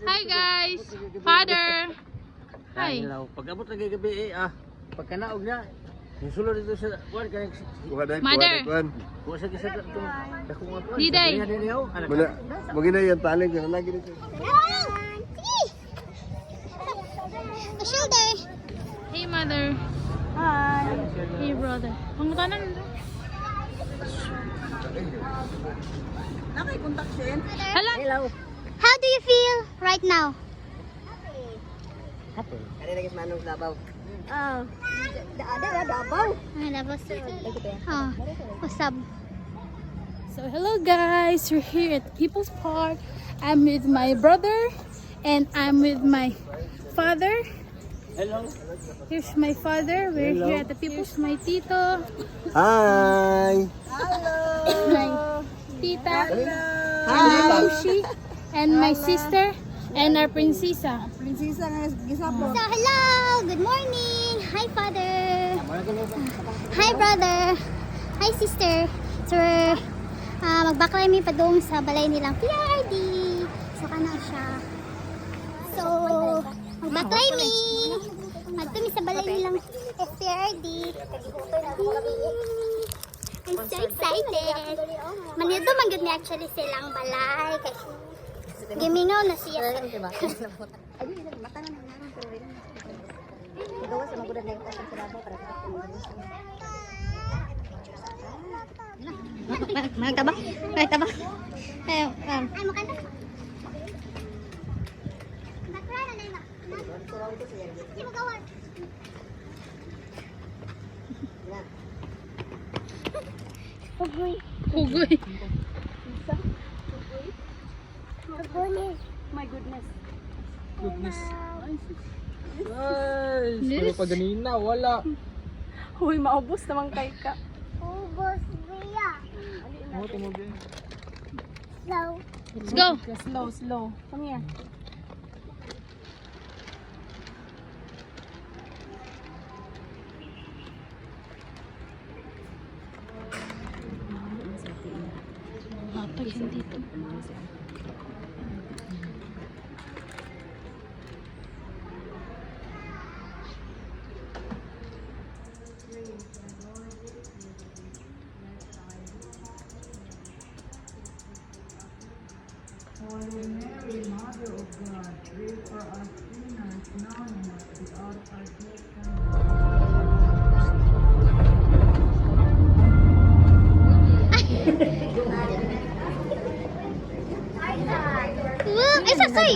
Hi guys! Father! Hi! Pag abot lagi gabi pagkanaog na. Yung sulod dito sa kuwan kanang Mother! kuha sa gisa itong dakong mga kuwan. Diday! Mungkin na yan taling ka lagi dito. The shoulder. Hey mother! Hi. Hey brother! Pangutanan nito. Hala! Hello. How do you feel right now? Happy. Kani lagi manong labaw. Oh. Ada labaw. Labas. Oh. What's up? So hello guys! We're here at People's Park. I'm with my brother and I'm with my father. Hello. Here's my father. We're here at the People's My Tito. Hi. My tita. And my Lucy. And my sister. And our prinsesa. So hello. Good morning. Hi father. Hi brother. Hi sister. So we're magbaklay pa doon sa balay nilang PRD. So kana siya. So magbaklay mi. Magtumi sa balay nilang PRD. I'm so excited. Manito manggod ni actually silang balay. Gimingaw na siya. Magtaba? Magtaba? Ayaw. Ay, makanta. Background na ba? Hindi mo gawin. Hugoy. Hugoy. Hugoy. My goodness. Goodness. Guys, pero pag ganina wala. Uy, maubos naman kay ka. Ubos niya. Mo tumugin. Slow. Let's go! Slow, slow. Come here. Hapag yan dito. Ay, sasay!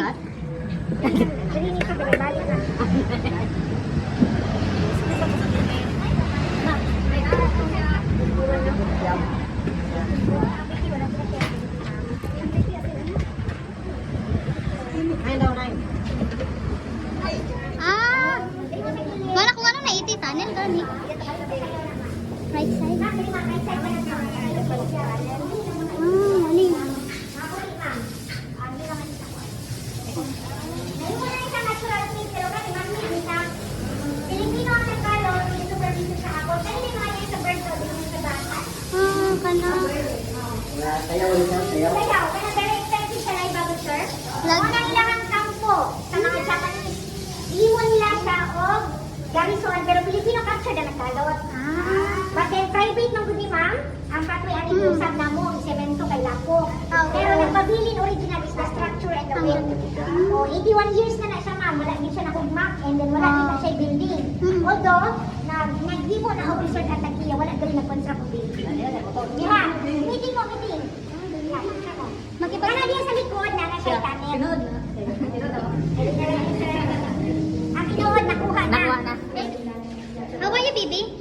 Wala ko ano na iti tunnel gani. Right side. Ano yun? Kana. Sayaw. Sayaw, kana very expensive siya na ibago, sir. Una nila ang kampo sa mga Japanese. Iwan nila siya og garrison, pero Filipino culture na nagkagawat. But then private ng gudi ma'am, ang patoy ani usab na mo, semento kay Lapo. Pero nagpabilin original is the structure and the weight. O 81 years na siya ma'am, wala din siya nakugmak and then wala din na siya building. Although, naghibo na og resort at Takiya, wala din nag-construct og building. Yeah, meeting mo, meeting. Magkipagana niya sa likod na siya tunnel. Ang tinuod nakuha na. How are you, baby?